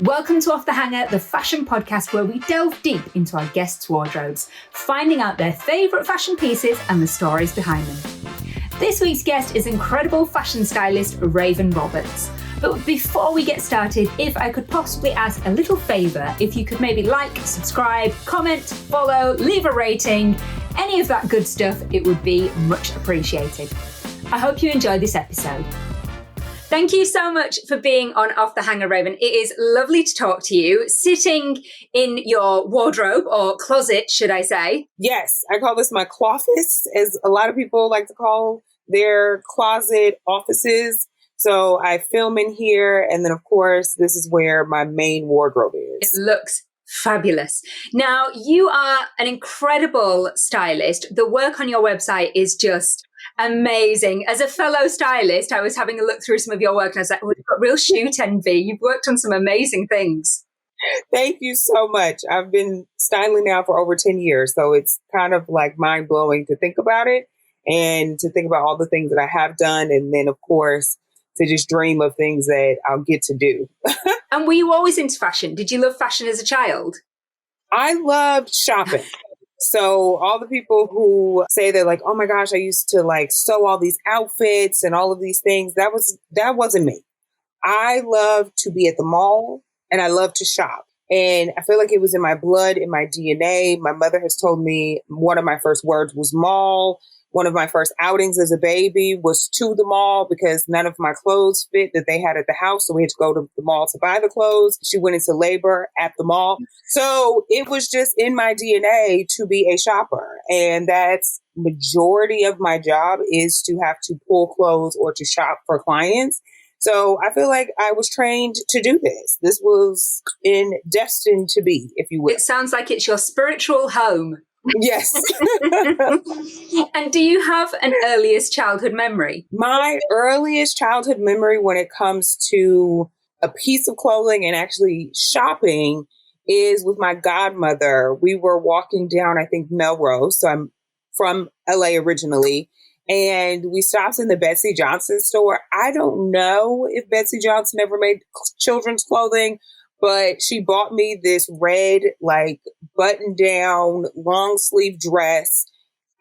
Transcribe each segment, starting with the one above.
Welcome to Off the Hanger, the fashion podcast where we delve deep into our guests' wardrobes, finding out their favourite fashion pieces and the stories behind them. This week's guest is incredible fashion stylist Raven Roberts. But before we get started, if I could possibly ask a little favour, if you could maybe like, subscribe, comment, follow, leave a rating, any of that good stuff, it would be much appreciated. I hope you enjoy this episode. Thank you so much for being on Off the Hanger, Raven. It is lovely to talk to you, sitting in your wardrobe, or closet, should I say. Yes, I call this my cloffice, as a lot of people like to call their closet offices. So I film in here, and then, of course, this is where my main wardrobe is. It looks fabulous. Now, you are an incredible stylist. The work on your website is just amazing. As a fellow stylist, I was having a look through some of your work, and I was like, oh, you've got real shoot envy. You've worked on some amazing things. Thank you so much. I've been styling now for over 10 years, so it's kind of like mind-blowing to think about it and to think about all the things that I have done, and then, of course, to just dream of things that I'll get to do. And were you always into fashion? Did you love fashion as a child? I loved shopping. So all the people who say they're like, oh my gosh, I used to like sew all these outfits and all of these things, that wasn't me. I love to be at the mall and I love to shop. And I feel like it was in my blood, in my DNA. My mother has told me one of my first words was mall. One of my first outings as a baby was to the mall because none of my clothes fit that they had at the house. So we had to go to the mall to buy the clothes. She went into labor at the mall. So it was just in my DNA to be a shopper. And that's majority of my job is to have to pull clothes or to shop for clients. So I feel like I was trained to do this. This was destined to be, if you will. It sounds like it's your spiritual home. Yes. And do you have an earliest childhood memory? My earliest childhood memory when it comes to a piece of clothing and actually shopping is with my godmother. We were walking down, I think, Melrose. So I'm from LA originally. And we stopped in the Betsy Johnson store. I don't know if Betsy Johnson ever made children's clothing, but she bought me this red, like, button-down, long-sleeve dress.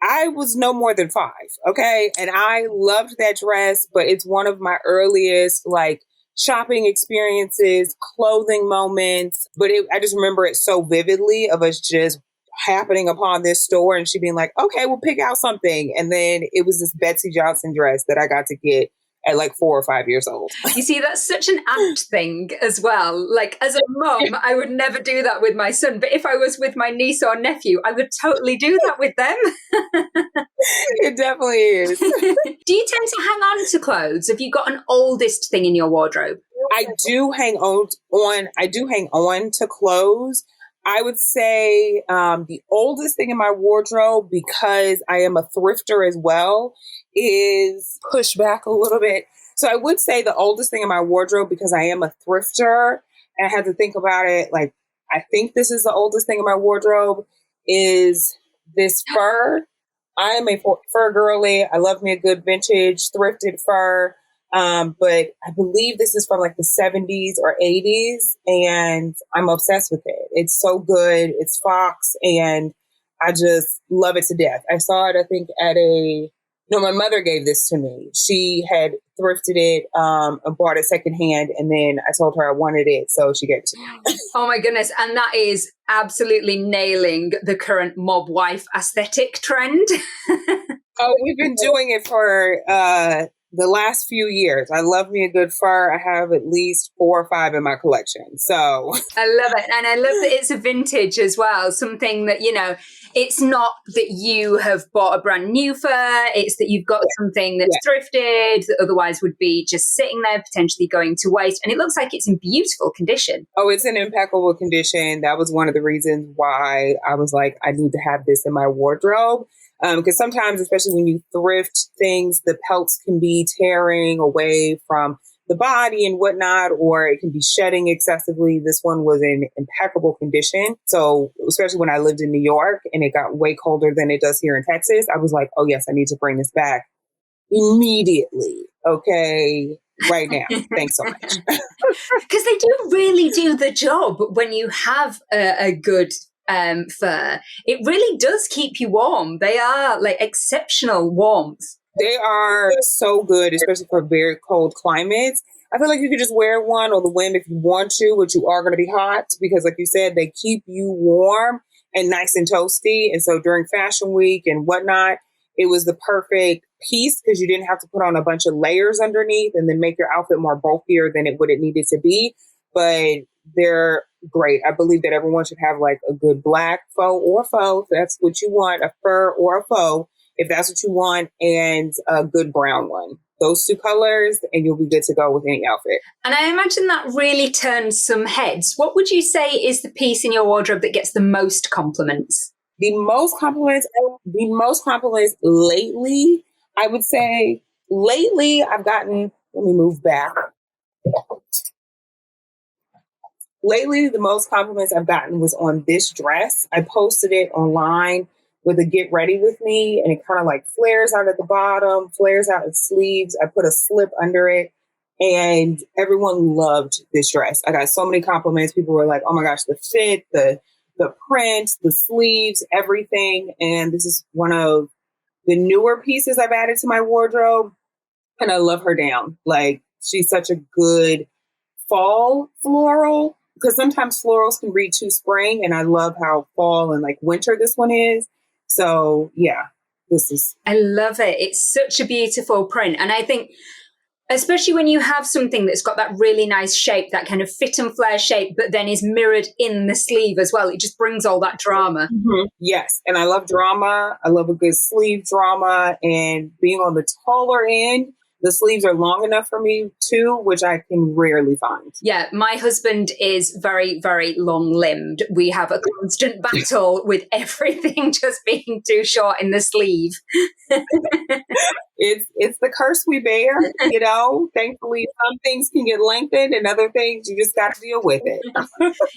I was no more than 5, okay? And I loved that dress, but it's one of my earliest, like, shopping experiences, clothing moments. But I just remember it so vividly of us just happening upon this store and she being like, okay, we'll pick out something. And then it was this Betsy Johnson dress that I got to get at like 4 or 5 years old. You see, that's such an aunt thing as well. Like, as a mom, I would never do that with my son. But if I was with my niece or nephew, I would totally do that with them. It definitely is. Do you tend to hang on to clothes? Have you got an oldest thing in your wardrobe? I do hang on to clothes. I would say the oldest thing in my wardrobe, because I am a thrifter as well, is pushed back a little bit. So I would say the oldest thing in my wardrobe, because I am a thrifter, and I had to think about it, like, I think this is the oldest thing in my wardrobe, is this fur. I am a fur girly. I love me a good vintage thrifted fur. But I believe this is from like the 70s or 80s, and I'm obsessed with it. It's so good. It's Fox, and I just love it to death. I saw it, I think, my mother gave this to me. She had thrifted it, and bought it secondhand, and then I told her I wanted it, so she gave it to me. Oh my goodness. And that is absolutely nailing the current mob wife aesthetic trend. Oh, we've been doing it for, the last few years. I love me a good fur. I have at least 4 or 5 in my collection. So I love it. And I love that it's a vintage as well. Something that, it's not that you have bought a brand new fur. It's that you've got something that's thrifted that otherwise would be just sitting there, potentially going to waste. And it looks like it's in beautiful condition. Oh, it's in impeccable condition. That was one of the reasons why I was like, I need to have this in my wardrobe. Because sometimes, especially when you thrift things, the pelts can be tearing away from the body and whatnot, or it can be shedding excessively. This one was in impeccable condition. So especially when I lived in New York and it got way colder than it does here in Texas, I was like, oh yes, I need to bring this back immediately. Okay. right now. Thanks so much. Because they do really do the job when you have a good fur. It really does keep you warm. They are like exceptional warmth. They are so good, especially for very cold climates. I feel like you could just wear one on the whim if you want to, but you are going to be hot because, like you said, they keep you warm and nice and toasty. And so during fashion week and whatnot, it was the perfect piece because you didn't have to put on a bunch of layers underneath and then make your outfit more bulkier than it needed to be. But they're great. I believe that everyone should have like a good black faux, if that's what you want, a fur or a faux, if that's what you want, and a good brown one. Those two colors, and you'll be good to go with any outfit. And I imagine that really turns some heads. What would you say is the piece in your wardrobe that gets the most compliments? The most compliments lately, I would say, I've gotten, let me move back. Lately, the most compliments I've gotten was on this dress. I posted it online with a get ready with me, and it kind of like flares out at the bottom, flares out its sleeves. I put a slip under it, and everyone loved this dress. I got so many compliments. People were like, oh my gosh, the fit, the print, the sleeves, everything. And this is one of the newer pieces I've added to my wardrobe, and I love her down. Like, she's such a good fall floral, because sometimes florals can read too spring, and I love how fall and like winter this one is. So yeah, I love it. It's such a beautiful print. And I think, especially when you have something that's got that really nice shape, that kind of fit and flare shape, but then is mirrored in the sleeve as well, it just brings all that drama. Mm-hmm. Yes. And I love drama. I love a good sleeve drama, and being on the taller end, the sleeves are long enough for me too, which I can rarely find. Yeah, my husband is very, very long-limbed. We have a constant battle with everything just being too short in the sleeve. It's the curse we bear, you know. Thankfully, some things can get lengthened, and other things you just got to deal with it.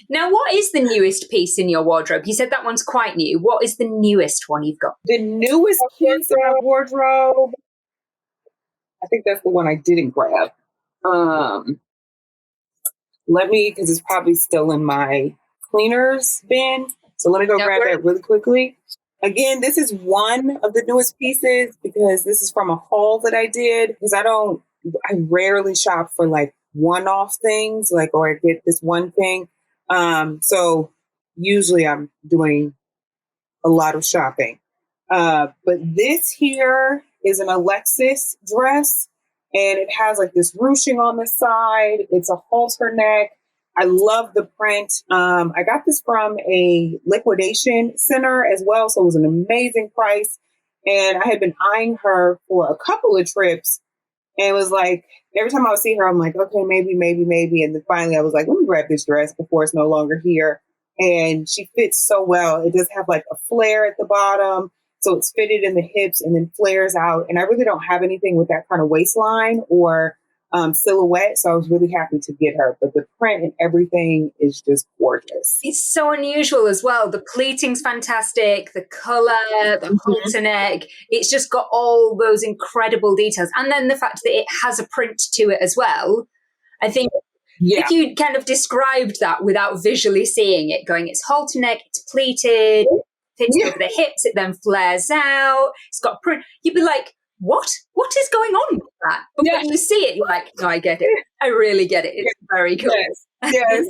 Now, what is the newest piece in your wardrobe? You said that one's quite new. What is the newest one you've got? The newest piece in my wardrobe, I think that's the one I didn't grab. Let me, because it's probably still in my cleaners bin. So let me go grab that really quickly. Again, this is one of the newest pieces because this is from a haul that I did. Because I rarely shop for like one-off things, like, or I get this one thing. So usually I'm doing a lot of shopping. But this here is an Alexis dress, and it has like this ruching on the side. It's a halter neck. I love the print. I got this from a liquidation center as well, so it was an amazing price. And I had been eyeing her for a couple of trips, and it was like, every time I would see her, I'm like, okay, maybe. And then finally I was like, let me grab this dress before it's no longer here. And she fits so well. It does have like a flare at the bottom, so it's fitted in the hips and then flares out. And I really don't have anything with that kind of waistline or silhouette, so I was really happy to get her. But the print and everything is just gorgeous. It's so unusual as well. The pleating's fantastic, the colour, the halter neck. It's just got all those incredible details. And then the fact that it has a print to it as well. I think if you kind of described that without visually seeing it, going, it's halter neck, it's pleated, fits over the hips, it then flares out, it's got print, you'd be like, what is going on with that? But when you see it, you're like, no, I get it. I really get it. It's very cool. Yes.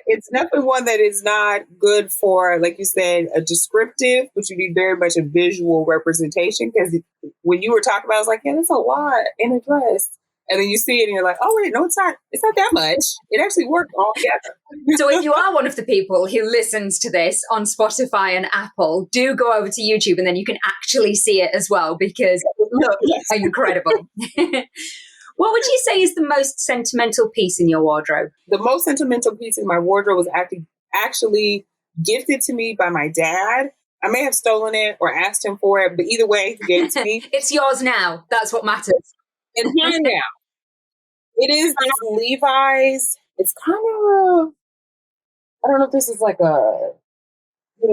It's definitely one that is not good for, like you said, a descriptive, but you need very much a visual representation. Because when you were talking about it, I was like, yeah, that's a lot in a dress. And then you see it and you're like, oh, wait, no, it's not that much. It actually worked all together. So if you are one of the people who listens to this on Spotify and Apple, do go over to YouTube and then you can actually see it as well, because it looks incredible. What would you say is the most sentimental piece in your wardrobe? The most sentimental piece in my wardrobe was actually gifted to me by my dad. I may have stolen it or asked him for it, but either way, he gave it to me. It's yours now. That's what matters. It's mine now. It is this Levi's. It's kind of, I don't know if this is like what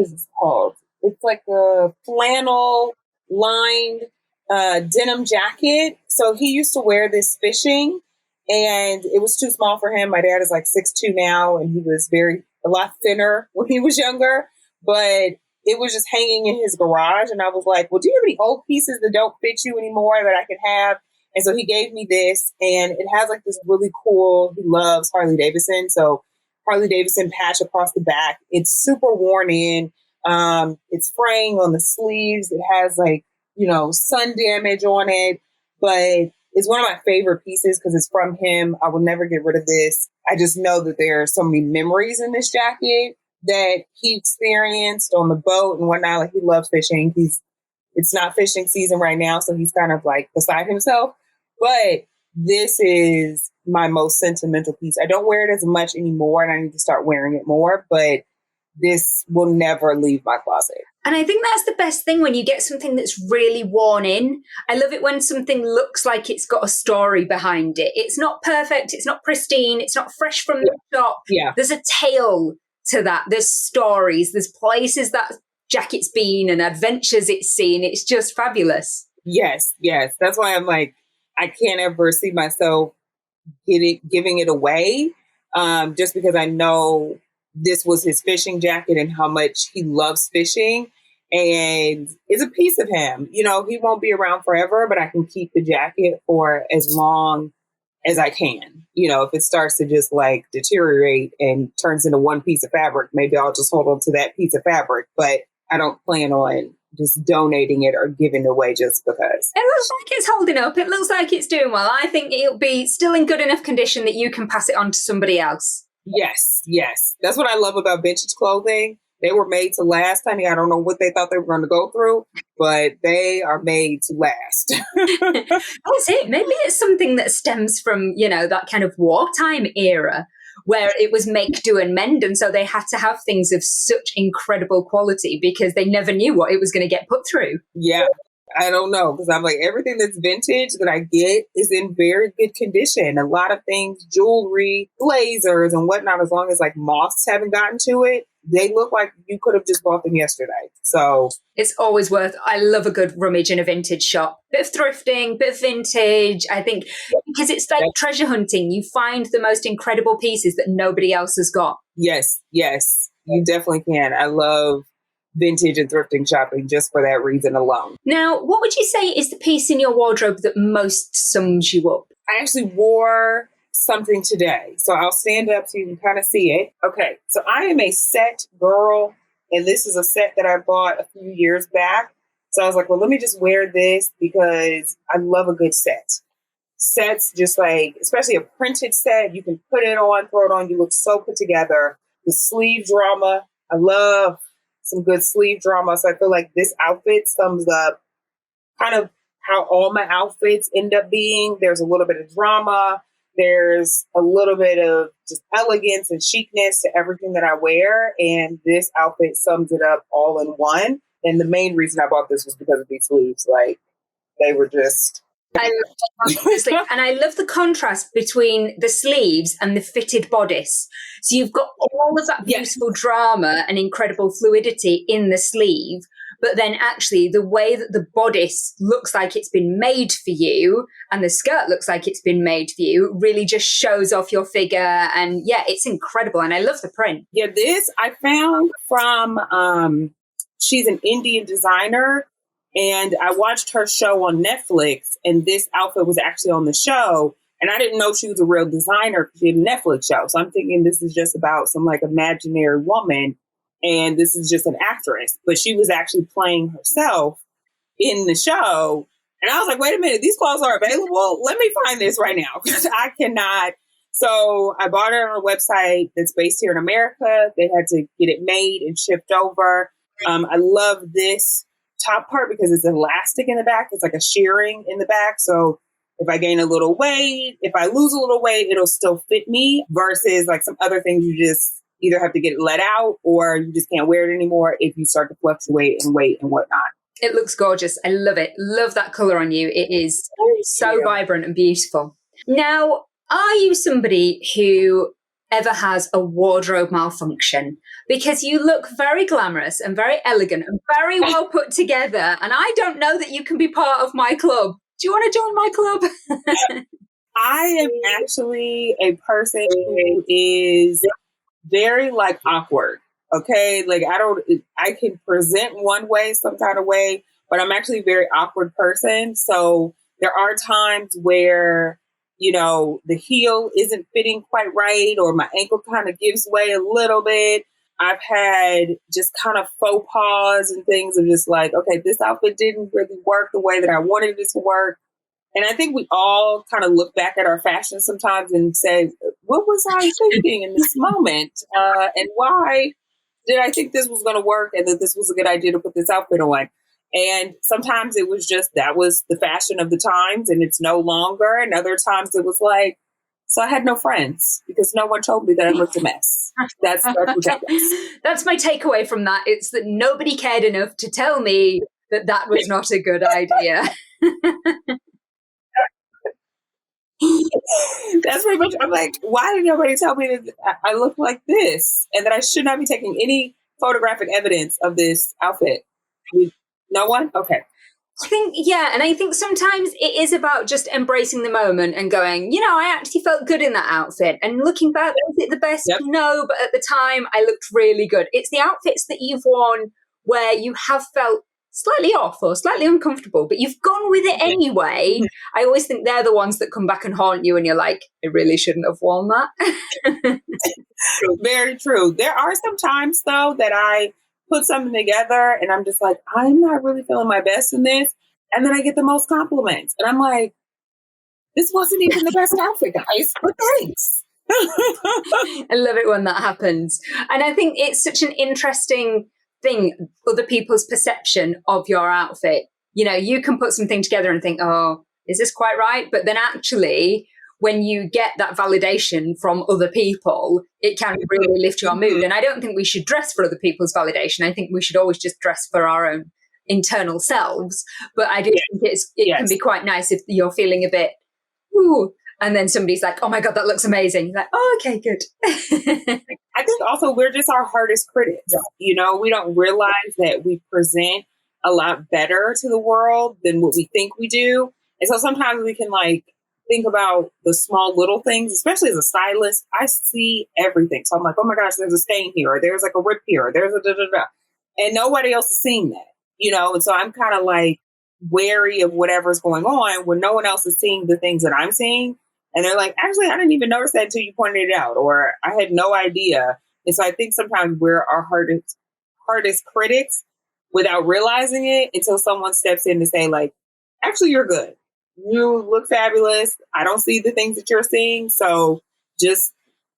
is this called? It's like a flannel lined denim jacket. So he used to wear this fishing and it was too small for him. My dad is like 6'2" now and he was a lot thinner when he was younger, but it was just hanging in his garage. And I was like, well, do you have any old pieces that don't fit you anymore that I can have? And so he gave me this and it has like this really cool, he loves Harley Davidson. So Harley Davidson patch across the back. It's super worn in. It's fraying on the sleeves. It has like, sun damage on it, but it's one of my favorite pieces because it's from him. I will never get rid of this. I just know that there are so many memories in this jacket that he experienced on the boat and whatnot. Like he loves fishing. It's not fishing season right now, so he's kind of like beside himself. But this is my most sentimental piece. I don't wear it as much anymore and I need to start wearing it more, but this will never leave my closet. And I think that's the best thing when you get something that's really worn in. I love it when something looks like it's got a story behind it. It's not perfect. It's not pristine. It's not fresh from the shop. Yeah. There's a tale to that. There's stories. There's places that jacket's been and adventures it's seen. It's just fabulous. Yes. That's why I'm like, I can't ever see myself giving it away just because I know this was his fishing jacket and how much he loves fishing. And it's a piece of him. He won't be around forever, but I can keep the jacket for as long as I can. If it starts to just like deteriorate and turns into one piece of fabric, maybe I'll just hold on to that piece of fabric. But I don't plan on just donating it or giving it away just because. It looks like it's holding up. It looks like it's doing well. I think it'll be still in good enough condition that you can pass it on to somebody else. Yes. That's what I love about vintage clothing. They were made to last, honey. I don't know what they thought they were going to go through, but they are made to last. That's it. Maybe it's something that stems from, that kind of wartime era where it was make, do, and mend. And so they had to have things of such incredible quality because they never knew what it was going to get put through. Yeah. I don't know, because I'm like, everything that's vintage that I get is in very good condition. A lot of things, jewelry, blazers and whatnot, as long as like moths haven't gotten to it, they look like you could have just bought them yesterday. So it's always I love a good rummage in a vintage shop. Bit of thrifting, bit of vintage. I think because it's like treasure hunting. You find the most incredible pieces that nobody else has got. Yes, you definitely can. I love vintage and thrifting shopping just for that reason alone. Now, what would you say is the piece in your wardrobe that most sums you up? I actually wore something today, so I'll stand up so you can kind of see it. Okay, so I am a set girl, and this is a set that I bought a few years back. So I was like, well, let me just wear this because I love a good set. Sets, just like, especially a printed set, you can put it on, throw it on, you look so put together. The sleeve drama, I love some good sleeve drama. So I feel like this outfit sums up kind of how all my outfits end up being. There's a little bit of drama. There's a little bit of just elegance and chicness to everything that I wear. And this outfit sums it up all in one. And the main reason I bought this was because of these sleeves. Like, they were just... I love the and I love the contrast between the sleeves and the fitted bodice. So you've got all of that beautiful drama and incredible fluidity in the sleeve, but then actually the way that the bodice looks like it's been made for you and the skirt looks like it's been made for you really just shows off your figure. And it's incredible. And I love the print. Yeah, this I found from, she's an Indian designer. And I watched her show on Netflix, and this outfit was actually on the show. And I didn't know she was a real designer because she had a Netflix show. So I'm thinking this is just about some like imaginary woman, and this is just an actress. But she was actually playing herself in the show. And I was like, wait a minute, these clothes are available? Let me find this right now because I cannot. So I bought it on a website that's based here in America. They had to get it made and shipped over. I love this top part because it's elastic in the back. It's like a shearing in the back. So if I gain a little weight, if I lose a little weight, it'll still fit me versus like some other things you just either have to get it let out or you just can't wear it anymore if you start to fluctuate in weight and whatnot. It looks gorgeous. I love it. Love that color on you. It is so vibrant and beautiful. Now, are you somebody who ever has a wardrobe malfunction, because you look very glamorous and very elegant and very well put together. And I don't know that you can be part of my club. Do you want to join my club? I am actually a person who is very like awkward. Okay. Like I can present one way, some kind of way, but I'm actually a very awkward person. So there are times where, the heel isn't fitting quite right, or my ankle kind of gives way a little bit. I've had just kind of faux pas and things of just like, okay, this outfit didn't really work the way that I wanted it to work. And I think we all kind of look back at our fashion sometimes and say, what was I thinking in this moment? And why did I think this was going to work and that this was a good idea to put this outfit on? And sometimes it was just that was the fashion of the times and it's no longer. And other times it was like, so I had no friends because no one told me that I looked a mess. That's ridiculous. That's my takeaway from that. It's that nobody cared enough to tell me that was not a good idea. That's pretty much, I'm like, why did nobody tell me that I look like this and that I should not be taking any photographic evidence of this outfit? No one? Okay. I think sometimes it is about just embracing the moment and going, I actually felt good in that outfit. And looking back, was it the best? Yep. No, but at the time I looked really good. It's the outfits that you've worn where you have felt slightly off or slightly uncomfortable, but you've gone with it anyway. I always think they're the ones that come back and haunt you and you're like, I really shouldn't have worn that. Very true. There are some times though that I put something together and I'm just like, I'm not really feeling my best in this. And then I get the most compliments. And I'm like, this wasn't even the best outfit, guys, but thanks. I love it when that happens. And I think it's such an interesting thing, other people's perception of your outfit. You can put something together and think, oh, is this quite right? But then actually, when you get that validation from other people, it can really lift your mood. And I don't think we should dress for other people's validation. I think we should always just dress for our own internal selves. But I do think it can be quite nice if you're feeling a bit, ooh, and then somebody's like, oh my God, that looks amazing. You're like, oh, okay, good. I think also we're just our hardest critics. We don't realize that we present a lot better to the world than what we think we do. And so sometimes we can think about the small little things, especially as a stylist. I see everything. So I'm like, oh my gosh, there's a stain here, or there's like a rip here, or there's a da-da-da. And nobody else is seeing that, And so I'm kind of like wary of whatever's going on when no one else is seeing the things that I'm seeing. And they're like, actually, I didn't even notice that until you pointed it out, or I had no idea. And so I think sometimes we're our hardest critics without realizing it until someone steps in to say, like, actually, you're good. You look fabulous. I don't see the things that you're seeing. So just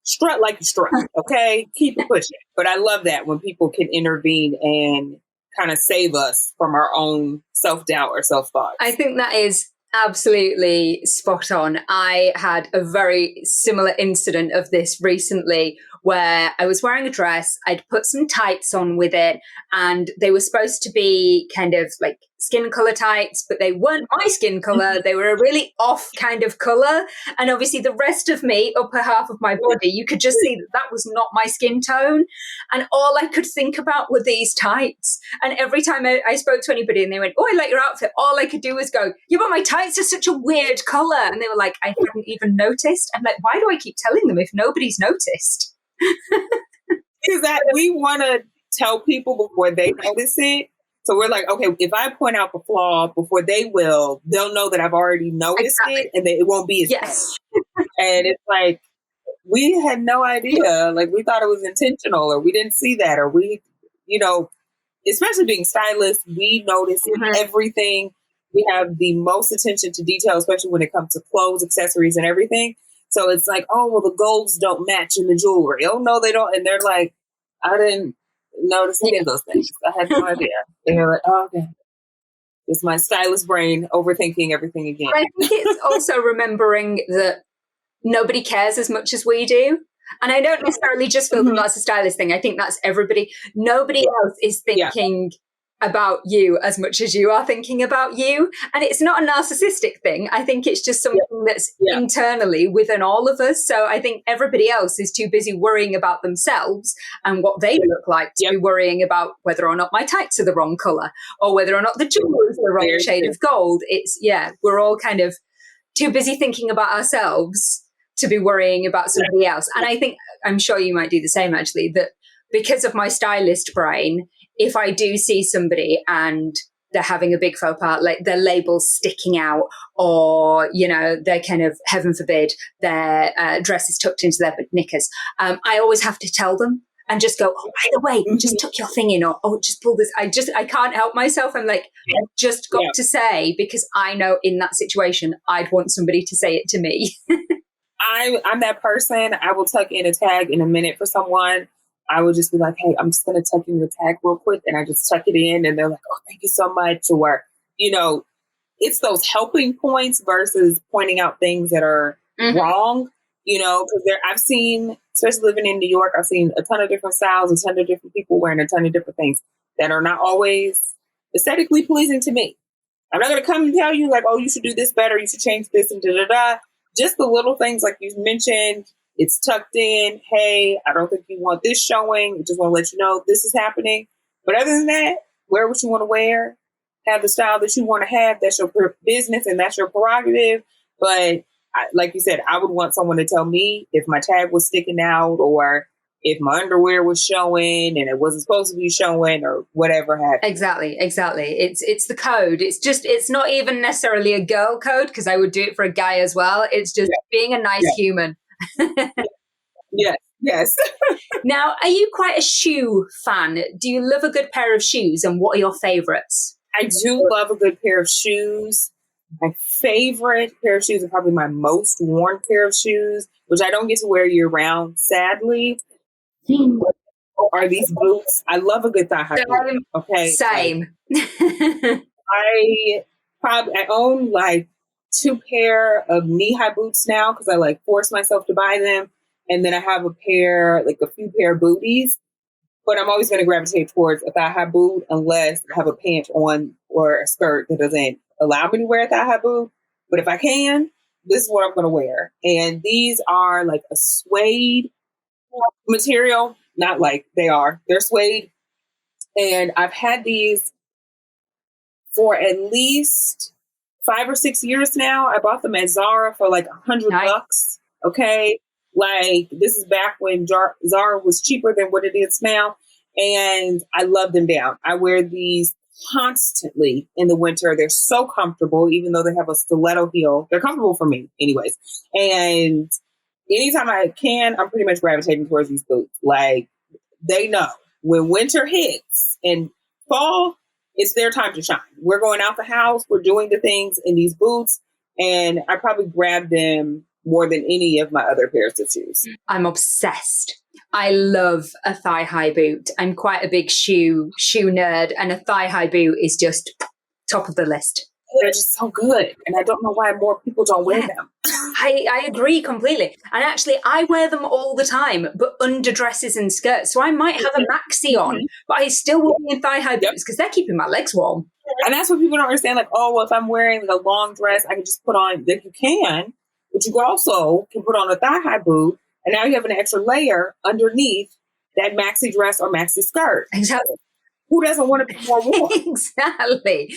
strut like you strut. Okay. Keep it pushing. But I love that when people can intervene and kind of save us from our own self-doubt or self-thoughts. I think that is absolutely spot on. I had a very similar incident of this recently where I was wearing a dress. I'd put some tights on with it, and they were supposed to be kind of like skin color tights, but they weren't my skin color. They were a really off kind of color. And obviously the rest of me, upper half of my body, you could just see that was not my skin tone. And all I could think about were these tights. And every time I spoke to anybody and they went, oh, I like your outfit, all I could do was go, yeah, but my tights are such a weird color. And they were like, I hadn't even noticed. I'm like, why do I keep telling them if nobody's noticed? Is that we want to tell people before they notice it. So we're like, okay, if I point out the flaw before they will, they'll know that I've already noticed it and that it won't be as bad. And it's like, we had no idea. Like, we thought it was intentional, or we didn't see that, or we, especially being stylists, we notice everything. We have the most attention to detail, especially when it comes to clothes, accessories, and everything. So it's like, oh, well, the golds don't match in the jewelry. Oh, no, they don't. And they're like, I didn't notice any of those things. I had no idea. They're like, oh, okay. It's my stylist brain overthinking everything again. I think it's also remembering that nobody cares as much as we do. And I don't necessarily just feel that that's a stylist thing. I think that's everybody. Nobody else is thinking, about you as much as you are thinking about you. And it's not a narcissistic thing. I think it's just something that's internally within all of us. So I think everybody else is too busy worrying about themselves and what they look like to be worrying about whether or not my tights are the wrong color or whether or not the jewelry is the wrong shade of gold. It's, we're all kind of too busy thinking about ourselves to be worrying about somebody else. And I think, I'm sure you might do the same actually, that because of my stylist brain, if I do see somebody and they're having a big faux pas, like their labels sticking out, or, they're kind of, heaven forbid, their dress is tucked into their knickers, I always have to tell them and just go, oh, by the way, just tuck your thing in, or just pull this. I can't help myself. I'm like, I've just got to say, because I know in that situation, I'd want somebody to say it to me. I'm that person. I will tuck in a tag in a minute for someone. I would just be like, hey, I'm just going to tuck in your tag real quick. And I just tuck it in and they're like, oh, thank you so much. Or, it's those helping points versus pointing out things that are wrong, because I've seen, especially living in New York, I've seen a ton of different styles, a ton of different people wearing a ton of different things that are not always aesthetically pleasing to me. I'm not going to come and tell you like, oh, you should do this better. You should change this and da-da-da. Just the little things like you mentioned. It's tucked in. Hey, I don't think you want this showing. I just want to let you know this is happening. But other than that, wear what you want to wear. Have the style that you want to have. That's your business and that's your prerogative. But like you said, I would want someone to tell me if my tag was sticking out or if my underwear was showing and it wasn't supposed to be showing or whatever happened. Exactly. It's the code. It's not even necessarily a girl code, because I would do it for a guy as well. It's just being a nice human. Yes. Now, are you quite a shoe fan? Do you love a good pair of shoes, and what are your favorites? I do love a good pair of shoes. My favorite pair of shoes are probably my most worn pair of shoes, which I don't get to wear year round, sadly, are these boots. I love a good thigh high boot. Okay. Same. I own like 2 pair of knee high boots now because I like force myself to buy them. And then I have a few pair of booties, but I'm always going to gravitate towards a thigh high boot unless I have a pant on or a skirt that doesn't allow me to wear a thigh high boot. But if I can, this is what I'm going to wear. And these are like a suede material, not like they're suede. And I've had these for at least 5 or 6 years now. I bought them at Zara for like $100. Okay. Like this is back when Zara was cheaper than what it is now. And I love them down. I wear these constantly in the winter. They're so comfortable, even though they have a stiletto heel. They're comfortable for me anyways. And anytime I can, I'm pretty much gravitating towards these boots. Like they know when winter hits and fall, it's their time to shine. We're going out the house. We're doing the things in these boots. And I probably grab them more than any of my other pairs of shoes. I'm obsessed. I love a thigh-high boot. I'm quite a big shoe nerd, and a thigh-high boot is just top of the list. They're just so good. And I don't know why more people don't wear them. I agree completely. And actually, I wear them all the time, but under dresses and skirts. So I might have a maxi on, but I still will be in thigh-high boots because they're keeping my legs warm. And that's what people don't understand. Like, oh, well, if I'm wearing like a long dress, I can just put on, that you can, but you also can put on a thigh-high boot. And now you have an extra layer underneath that maxi dress or maxi skirt. Exactly. Who doesn't want to be more warm? Exactly.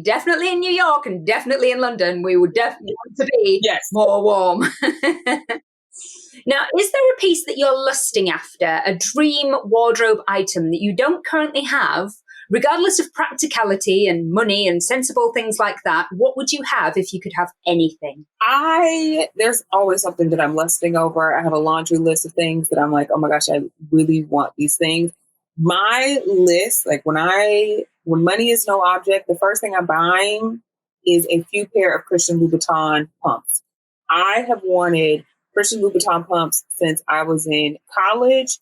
Definitely in New York and definitely in London, we would definitely want to be more warm. Now, is there a piece that you're lusting after, a dream wardrobe item that you don't currently have, regardless of practicality and money and sensible things like that? What would you have if you could have anything? There's always something that I'm lusting over. I have a laundry list of things that I'm like, oh my gosh, I really want these things. My list, like when money is no object, the first thing I'm buying is a few pair of Christian Louboutin pumps. I have wanted Christian Louboutin pumps since I was in college.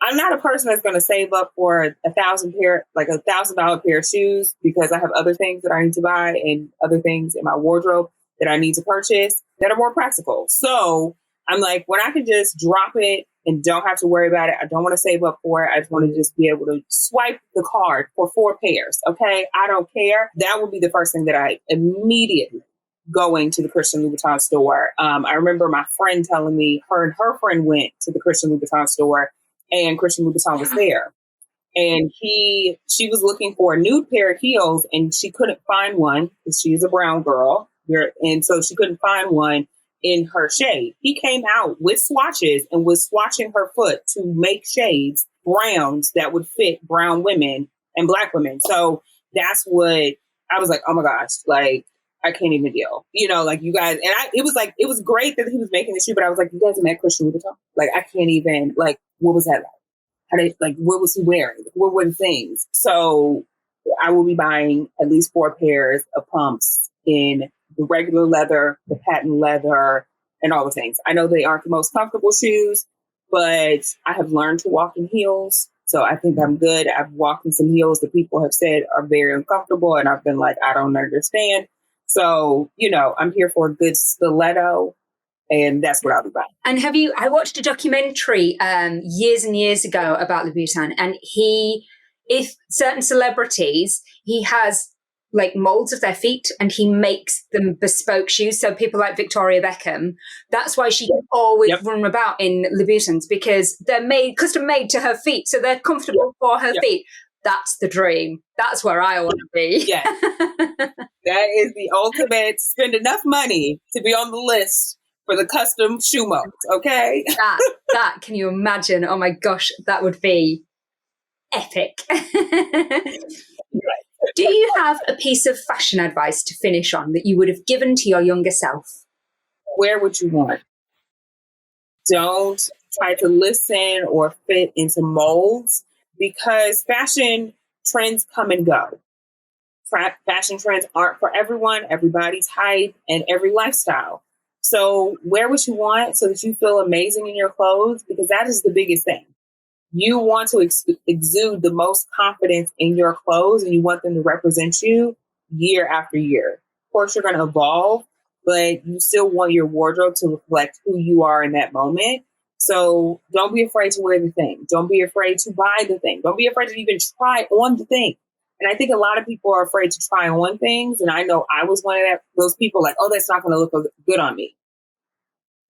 I'm not a person that's going to save up for $1,000 pair of shoes because I have other things that I need to buy and other things in my wardrobe that I need to purchase that are more practical. So I'm like, when I can just drop it and don't have to worry about it. I don't want to save up for it. I just want to just be able to swipe the card for 4 pairs. Okay. I don't care. That would be the first thing that I immediately going to the Christian Louboutin store. I remember my friend telling me her and her friend went to the Christian Louboutin store and Christian Louboutin was there. And she was looking for a nude pair of heels and she couldn't find one because she's a brown girl. And so she couldn't find one in her shade. He came out with swatches and was swatching her foot to make shades, browns that would fit brown women and Black women. So that's what I was like, oh my gosh, like, I can't even deal. You know, like you guys, and it was great that he was making the shoe, but I was like, you guys met Christian Louboutin? Like, I can't even, like, what was that like? What was he wearing? What were the things? So I will be buying at least 4 pairs of pumps in the regular leather, the patent leather, and all the things. I know they aren't the most comfortable shoes, but I have learned to walk in heels. So I think I'm good. I've walked in some heels that people have said are very uncomfortable. And I've been like, I don't understand. So, you know, I'm here for a good stiletto. And that's what I'll be buying. And I watched a documentary years and years ago about Louboutin, and if certain celebrities, he has like molds of their feet and he makes them bespoke shoes. So people like Victoria Beckham, that's why she can always run about in Louboutins, because they're custom made to her feet. So they're comfortable for her feet. That's the dream. That's where I want to be. Yes. That is the ultimate. Spend enough money to be on the list for the custom shoe molds. Okay. That can you imagine? Oh my gosh, that would be epic. Do you have a piece of fashion advice to finish on that you would have given to your younger self? Wear what you want. Don't try to listen or fit into molds, because fashion trends come and go. Fashion trends aren't for everyone, everybody's hype, and every lifestyle. So wear what you want so that you feel amazing in your clothes, because that is the biggest thing. You want to exude the most confidence in your clothes, and you want them to represent you year after year. Of course, you're going to evolve, but you still want your wardrobe to reflect who you are in that moment. So don't be afraid to wear the thing. Don't be afraid to buy the thing. Don't be afraid to even try on the thing. And I think a lot of people are afraid to try on things. And I know I was one of those people like, oh, that's not going to look good on me.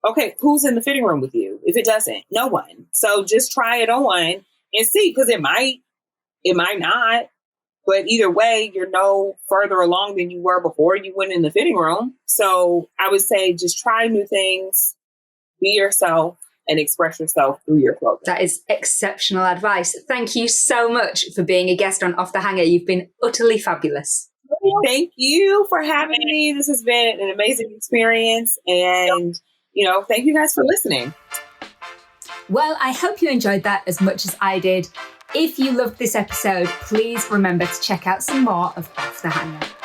Okay, who's in the fitting room with you? If it doesn't, no one. So just try it on and see, because it might not. But either way, you're no further along than you were before you went in the fitting room. So I would say just try new things, be yourself, and express yourself through your clothing. That is exceptional advice. Thank you so much for being a guest on Off the Hanger. You've been utterly fabulous. Thank you for having me. This has been an amazing experience. And, thank you guys for listening. Well, I hope you enjoyed that as much as I did. If you loved this episode, please remember to check out some more of Off the Hanger.